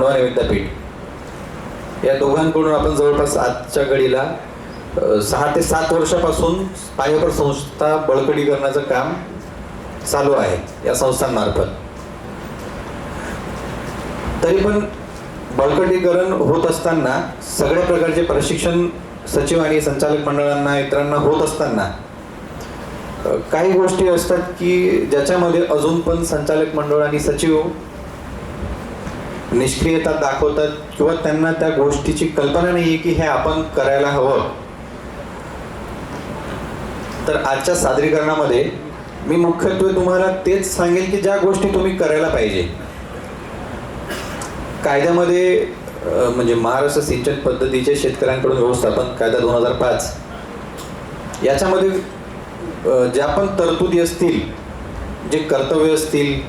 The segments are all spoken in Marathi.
आणि विद्यापीठ या दोघांकडून आपण जवळपास आजच्या घडीला 6 ते 7 वर्षापासून पायाभर संस्था बळकटीकरणाचं काम चालू आहे या संस्थांमार्फत. तरी पण बळकटीकरण होत असताना सगळ्या प्रकारचे प्रशिक्षण सचिव आणि संचालक मंडळांना इतरांना होत असताना काही गोष्टी असतात की ज्याच्यामध्ये अजून पण संचालक मंडळ आणि सचिव निष्क्रियता दाखवतात किंवा त्यांना त्या गोष्टीची कल्पना नाही की हे आपण करायला हवं. तर आजच्या सादरीकरणामध्ये मी मुख्यत्वे तुम्हाला तेच सांगेल की ज्या गोष्टी तुम्ही करायला पाहिजे. कायद्यामध्ये म्हणजे महाराष्ट्र सिंचन पद्धतीचे शेतकऱ्यांकडून व्यवस्थापन कायदा 2005 याच्यामध्ये ज्या पण तरतुदी असतील, जे कर्तव्य असतील,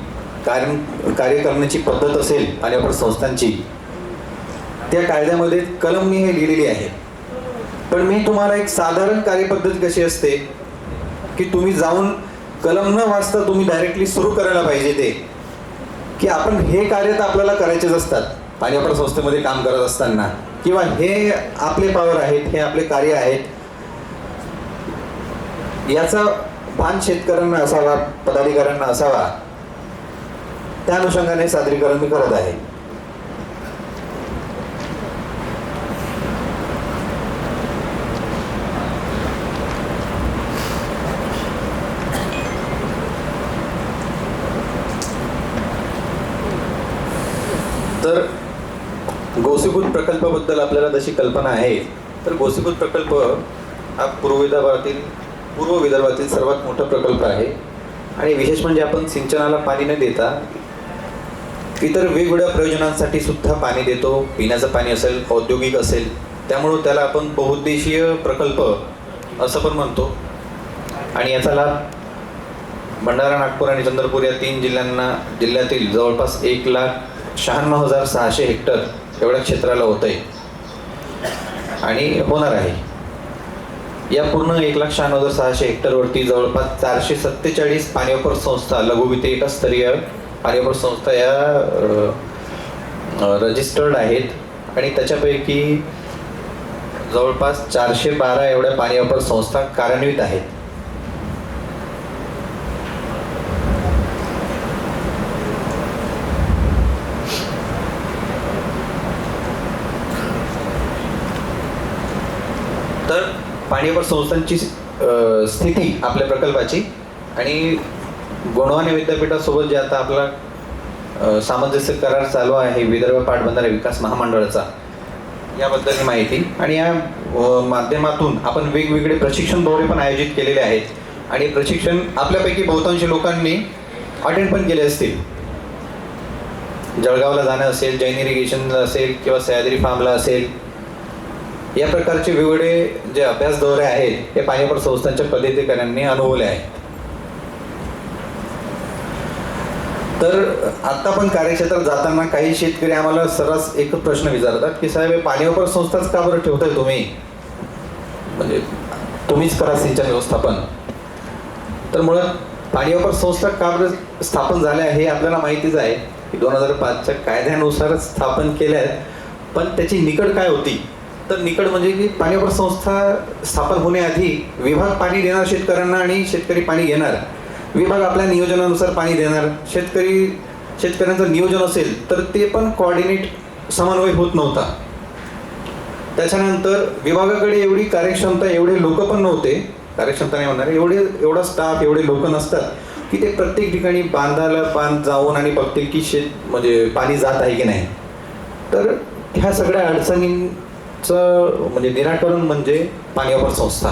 कार्य करण्याची पद्धत असेल पाण्यापर संस्थांची, त्या कायद्यामध्ये कलमनी हे लिहिलेली आहे. पण मी तुम्हाला एक साधारण कार्यपद्धती कशी असते की तुम्ही जाऊन कलम न वाचता तुम्ही डायरेक्टली सुरू करायला पाहिजे ते की आपण हे कार्य तर आपल्याला करायचेच असतात पाण्यापर संस्थेमध्ये काम करत असताना, किंवा हे आपले पावर आहेत, हे आपले कार्य आहेत, याचा भान शेतकऱ्यांना असावा, पदाधिकाऱ्यांना असावा. त्या अनुषंगाने सादरीकरण मी करत आहे. तर गोसीभूत प्रकल्पाबद्दल आपल्याला जशी कल्पना आहे, तर गोसीभूत प्रकल्प हा पूर्व विदर्भातील सर्वात मोठा प्रकल्प आहे. आणि विशेष म्हणजे आपण सिंचनाला पाणी न देता इतर वेगवेगळ्या प्रयोजनांसाठी सुद्धा पाणी देतो. पिण्याचं पाणी असेल, औद्योगिक असेल, त्यामुळं त्याला आपण बहुउद्देशीय प्रकल्प असं पण म्हणतो. आणि याचा लाभ भंडारा, नागपूर आणि चंद्रपूर या 3 जिल्ह्यातील जवळपास 1,96,600 हेक्टर एवढ्या क्षेत्राला होत आहे आणि होणार आहे. या पूर्ण 1,96,600 हेक्टरवरती जवळपास 447 पाणीवापर संस्था, लघुवितरित स्तरीय पाणीवापर संस्था या रजिस्टर्ड आहेत. आणि त्याच्यापैकी जवळपास 412 एवढ्या पाणीवापर संस्था कार्यान्वित आहेत. तर पाणीवापर संस्थांची स्थिती आपल्या प्रकल्पाची आणि गोंडवाने विद्यापीठासोबत जे आता आपला सामंजस्य करार चालू आहे विदर्भ पाटबंधारे विकास महामंडळाचा, याबद्दलची माहिती. आणि या माध्यमातून आपण वेगवेगळे प्रशिक्षण दौरे पण आयोजित केलेले आहेत. आणि प्रशिक्षण आपल्यापैकी बहुतांश लोकांनी अटेंड पण केले असतील. जळगावला जाणं असेल, जैन इरिगेशनला असेल किंवा सह्याद्री फार्मला असेल, या प्रकारचे वेगवेगळे जे अभ्यास दौरे आहेत हे पाणीवापर संस्थांच्या पदाधिकाऱ्यांनी अनुभवले आहेत. तर आता पण कार्यक्षेत्रात जाताना काही शेतकरी आम्हाला सर्रास एक प्रश्न विचारतात की साहेब, पाणीवापर संस्थाच का बरं ठेवताय तुम्ही, म्हणजे तुम्हीच करा सिंचन व्यवस्थापन. तर मुळात पाणीवापर संस्था का बरं स्थापन झाल्या हे आपल्याला माहितीच आहे की 2005च्या कायद्यानुसारच स्थापन केल्या आहेत. पण त्याची निकड काय होती, तर निकड म्हणजे की पाणीवापर संस्था स्थापन होण्याआधी विभाग पाणी देणार शेतकऱ्यांना आणि शेतकरी पाणी घेणार. विभाग आपल्या नियोजनानुसार पाणी देणार. शेतकऱ्यांचं नियोजन असेल तर ते पण कोऑर्डिनेट समन्वय होत नव्हता. त्याच्यानंतर विभागाकडे एवढी कार्यक्षमता, एवढे लोक पण नव्हते, कार्यक्षमता नाही म्हणणार, एवढा स्टाफ, एवढे लोक नसतात की ते प्रत्येक ठिकाणी बांध जाऊन आणि बघतील की म्हणजे पाणी जात आहे की नाही. तर ह्या सगळ्या अडचणींचं म्हणजे निराकरण म्हणजे पाणीवापर संस्था,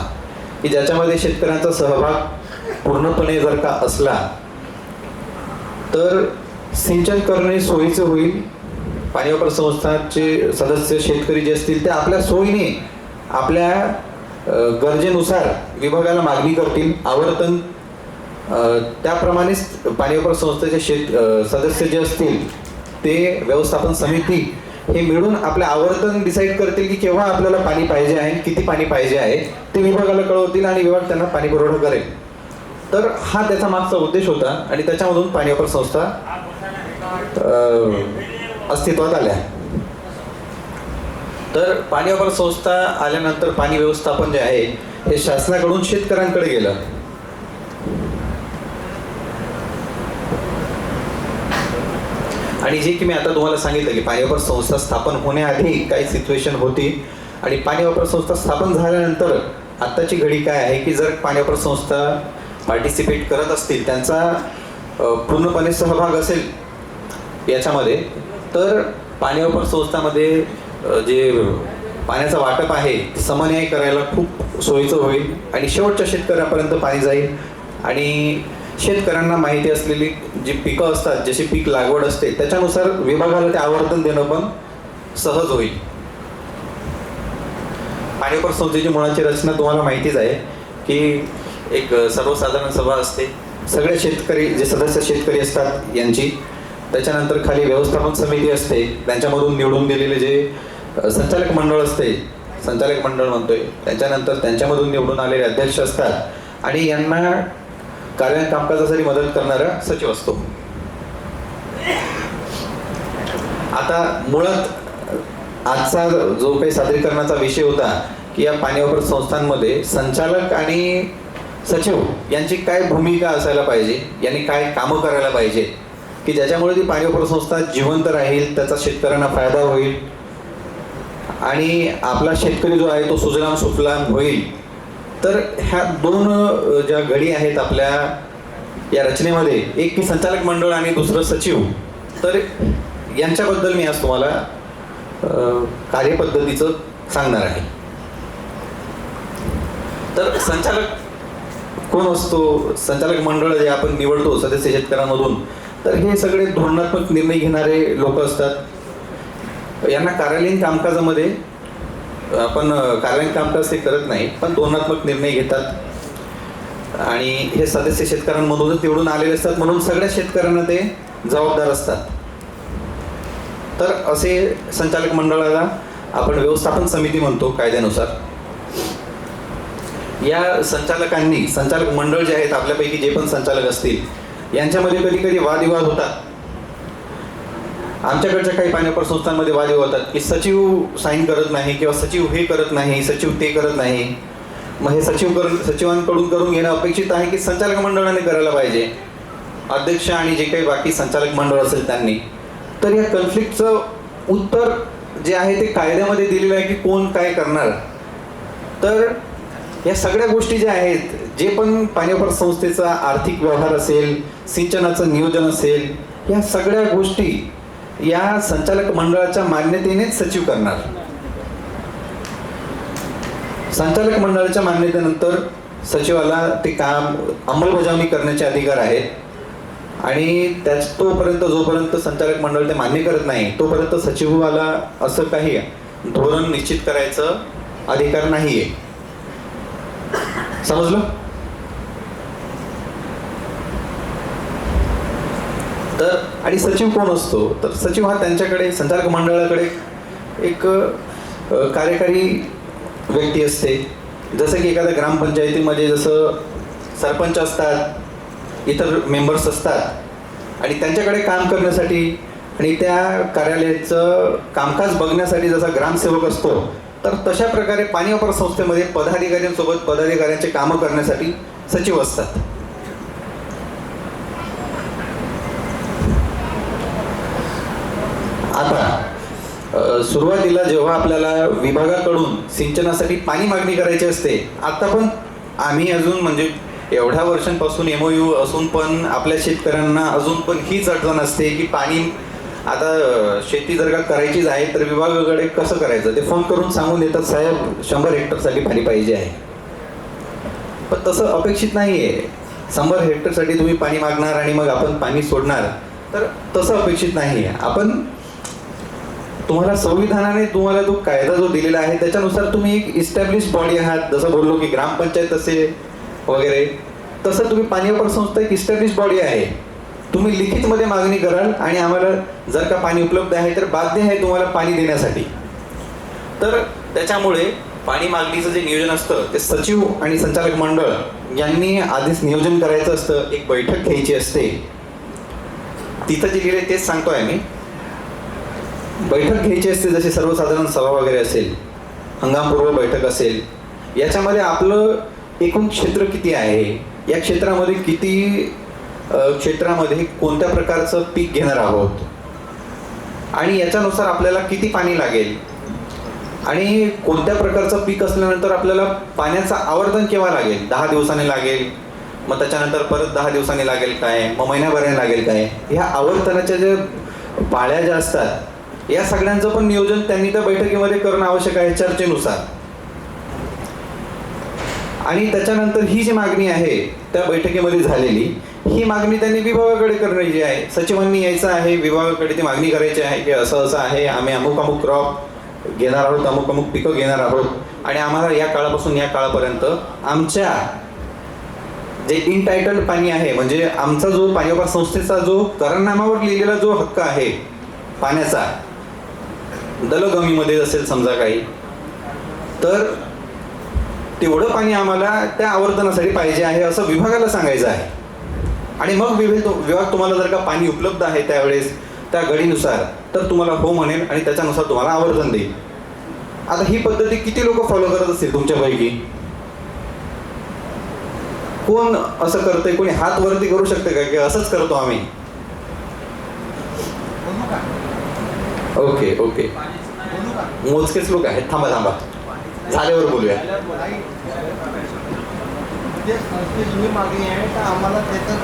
की ज्याच्यामध्ये शेतकऱ्यांचा सहभाग पूर्णपणे जर का असला तर सिंचन करणे सोयीचे होईल. पाणीवापर संस्थांचे सदस्य शेतकरी जे असतील ते आपल्या सोयीने, आपल्या गरजेनुसार विभागाला मागणी करतील. आवर्तन त्याप्रमाणेच पाणीवापर संस्थेचे सदस्य जे असतील ते व्यवस्थापन समिती हे मिळून आपल्या आवर्तन डिसाईड करतील की केव्हा आपल्याला पाणी पाहिजे आहे, किती पाणी पाहिजे आहे, ते विभागाला कळवतील आणि विभाग त्यांना पाणी पुरवठा करेल. तर हा त्याचा मागचा उद्देश होता आणि त्याच्यामधून पाणीवापर संस्था अस्तित्वात आल्या. तर पाणी वापर संस्था आल्यानंतर पाणी व्यवस्थापन जे आहे हे शासनाकडून शेतकऱ्यांकडे गेलं. आणि जे की मी आता तुम्हाला सांगितलं की पाणी वापर संस्था स्थापन होण्याआधी काही सिच्युएशन होती आणि पाणी वापर संस्था स्थापन झाल्यानंतर आत्ताची घडी काय आहे की जर पाणी वापर संस्था पार्टिसिपेट करत असतील, त्यांचा पूर्णपणे सहभाग असेल याच्यामध्ये, तर पाणी वापर संस्थामध्ये जे पाण्याचं वाटप आहे समन्याय करायला खूप सोयीचं होईल आणि शेवटच्या शेतकऱ्यापर्यंत पाणी जाईल आणि शेतकऱ्यांना माहिती असलेली जी पिकं असतात, जशी पीक लागवड असते त्याच्यानुसार विभागाला ते आवर्तन देणं पण सहज होईल. पाणी वापर संस्थेची मुळाची रचना तुम्हाला माहितीच आहे की एक सर्वसाधारण सभा असते, सगळे शेतकरी जे सदस्य शेतकरी असतात यांची, त्याच्यानंतर खाली व्यवस्थापन समिती असते, त्यांच्यामधून निवडून दिलेले जे संचालक मंडळ असते, संचालक मंडळ म्हणतोय, त्याच्यानंतर त्यांच्यामधून निवडून आलेले अध्यक्ष असतात आणि यांना कार्य कामकाजासाठी मदत करणारा सचिव असतो. आता मुळात आजचा जो काही सादरीकरणाचा विषय होता की या पाणी वापर संस्थांमध्ये संचालक आणि सचिव यांची काय भूमिका असायला पाहिजे, यांनी काय कामं करायला पाहिजे की ज्याच्यामुळे ती पाणी वापर संस्था जिवंत राहील, त्याचा शेतकऱ्यांना फायदा होईल आणि आपला शेतकरी जो आहे तो सुजलाम सुफलाम होईल. तर ह्या दोन ज्या घडी आहेत आपल्या या रचनेमध्ये, एक की संचालक मंडळ आणि दुसरं सचिव, तर यांच्याबद्दल मी आज तुम्हाला कार्यपद्धतीचं सांगणार आहे. तर संचालक कोण असतो? संचालक मंडळ जे आपण निवडतो सदस्य शेतकऱ्यांमधून, तर हे सगळे धोरणात्मक निर्णय घेणारे लोक असतात. यांना कार्यालयीन कामकाजामध्ये आपण कार्यालयीन कामकाज ते करत नाही, पण धोरणात्मक निर्णय घेतात आणि हे सदस्य शेतकऱ्यांमधूनच निवडून आलेले असतात, म्हणून सगळ्या शेतकऱ्यांना ते जबाबदार असतात. तर असे संचालक मंडळाला आपण व्यवस्थापन समिती म्हणतो कायद्यानुसार. या संचालकांनी, संचालक मंडळ जे आहेत आपल्यापैकी जे पण संचालक असतील यांच्यामध्ये कधी कधी वादविवाद होतात. आमच्याकडच्या काही पाणी वापर संस्थांमध्ये वादविवाद होतात की सचिव साईन करत नाही किंवा सचिव हे करत नाही, सचिव ते करत नाही. मग हे सचिवांकडून करून घेणं अपेक्षित आहे की संचालक मंडळाने करायला पाहिजे, अध्यक्ष आणि जे काही बाकी संचालक मंडळ असेल त्यांनी. तर या कन्फ्लिक्टचं उत्तर जे आहे ते कायद्यामध्ये दिलेलं आहे की कोण काय करणार. तर या सगळ्या गोष्टी ज्या आहेत, जे पण पाणी वापर संस्थेचा आर्थिक व्यवहार असेल, सिंचनाचं नियोजन असेल, या सगळ्या गोष्टी या संचालक मंडळाच्या मान्यतेनेच सचिव करणार. संचालक मंडळाच्या मान्यतेनंतर सचिवाला ते काम अंमलबजावणी करण्याचे अधिकार आहेत आणि तोपर्यंत जोपर्यंत संचालक मंडळ ते मान्य करत नाही तोपर्यंत सचिवाला असं काही धोरण निश्चित करायचं अधिकार नाहीये. समजलं? तर आणि सचिव कोण असतो? तर सचिव हा त्यांच्याकडे संचालक मंडळाकडे एक कार्यकारी व्यक्ती असते. जसं की एखाद्या ग्रामपंचायतीमध्ये जसं सरपंच असतात, इतर मेंबर्स असतात आणि त्यांच्याकडे काम करण्यासाठी आणि त्या कार्यालयाचं कामकाज बघण्यासाठी जसा ग्रामसेवक असतो, तर तशा प्रकारे पाणी वापर संस्थेमध्ये पदाधिकाऱ्यांसोबत पदाधिकाऱ्यांचे कामं करण्यासाठी सचिव असतात. आता सुरुवातीला जेव्हा आपल्याला विभागाकडून सिंचनासाठी पाणी मागणी करायची असते, आता पण आम्ही अजून म्हणजे एवढ्या वर्षांपासून MOU असून पण आपल्या शेतकऱ्यांना अजून पण हीच अडचण असते की पाणी आता शेती जर का करायचीच आहे तर विभागाकडे कसं करायचं. ते फोन करून सांगून देतात, साहेब 100 हेक्टरसाठी पाणी पाहिजे आहे. पण तसं अपेक्षित नाही आहे. 100 हेक्टरसाठी तुम्ही पाणी मागणार आणि मग आपण पाणी सोडणार, तर तसं अपेक्षित नाही आहे. आपण तुम्हाला संविधानाने तुम्हाला तो कायदा जो दिलेला आहे त्याच्यानुसार तुम्ही एक इस्टॅब्लिश बॉडी आहात. जसं बोललो की ग्रामपंचायत असे वगैरे, तसं तुम्ही पाणी वापर संस्था एक इस्टॅब्लिश बॉडी आहे. तुम्ही लिखितमध्ये मागणी कराल आणि आम्हाला जर का पाणी उपलब्ध आहे तर बाध्य आहे तुम्हाला पाणी देण्यासाठी. तर त्याच्यामुळे पाणी मागणीचं जे नियोजन असतं ते सचिव आणि संचालक मंडळ यांनी आधीच नियोजन करायचं असतं. एक बैठक घ्यायची असते. तिथं जे लिहिले तेच सांगतोय मी. बैठक घ्यायची असते, जशी सर्वसाधारण सभा वगैरे असेल, हंगामपूर्व बैठक असेल, याच्यामध्ये आपलं एकूण क्षेत्र किती आहे, या क्षेत्रामध्ये किती क्षेत्रामध्ये कोणत्या प्रकारचं पीक घेणार आहोत आणि याच्यानुसार आपल्याला किती पाणी लागेल आणि कोणत्या प्रकारचं पीक असल्यानंतर आपल्याला पाण्याचं आवर्तन केव्हा लागेल, 10 दिवसांनी लागेल, मग त्याच्यानंतर परत 10 दिवसांनी लागेल काय, मग महिन्याभराने लागेल काय, ह्या आवर्तनाच्या जे पाळ्या ज्या असतात या सगळ्यांचं पण नियोजन त्यांनी त्या बैठकीमध्ये करणं आवश्यक आहे चर्चेनुसार. आणि त्याच्यानंतर ही जी मागणी आहे त्या बैठकीमध्ये झालेली, ही मागणी त्यांनी विभागाकडे करायची आहे. सचिवांनी यायचं आहे विभागाकडे, ती मागणी करायची आहे की असं असं आहे, आम्ही अमुक अमुक क्रॉप घेणार आहोत, अमुक अमुक पिकं घेणार आहोत आणि आम्हाला या काळापासून या काळापर्यंत आमच्या जे इनटायटल्ड पाणी आहे, म्हणजे आमचा जो पाणी संस्थेचा जो करारनामावर लिहिलेला जो हक्क आहे पाण्याचा, दलगमीमध्ये असेल समजा काही, तर तेवढं पाणी आम्हाला त्या आवर्तनासाठी पाहिजे आहे असं विभागाला सांगायचं आहे. आणि मग विभाग तुम्हाला जर का पाणी उपलब्ध आहे त्यावेळेस त्या घडीनुसार तर तुम्हाला हो म्हणेल आणि त्याच्यानुसार तुम्हाला आवर्तन देईल. आता ही पद्धती किती लोक फॉलो करत असतील तुमच्यापैकी? कोण असं करतंय? कोणी हात वरती करू शकते का की असंच करतो आम्ही? ओके ओके, मोजकेच लोक आहेत. थांबा थांबा, झाल्यावर बोलूया. मागणी आहे तर आम्हाला त्याचं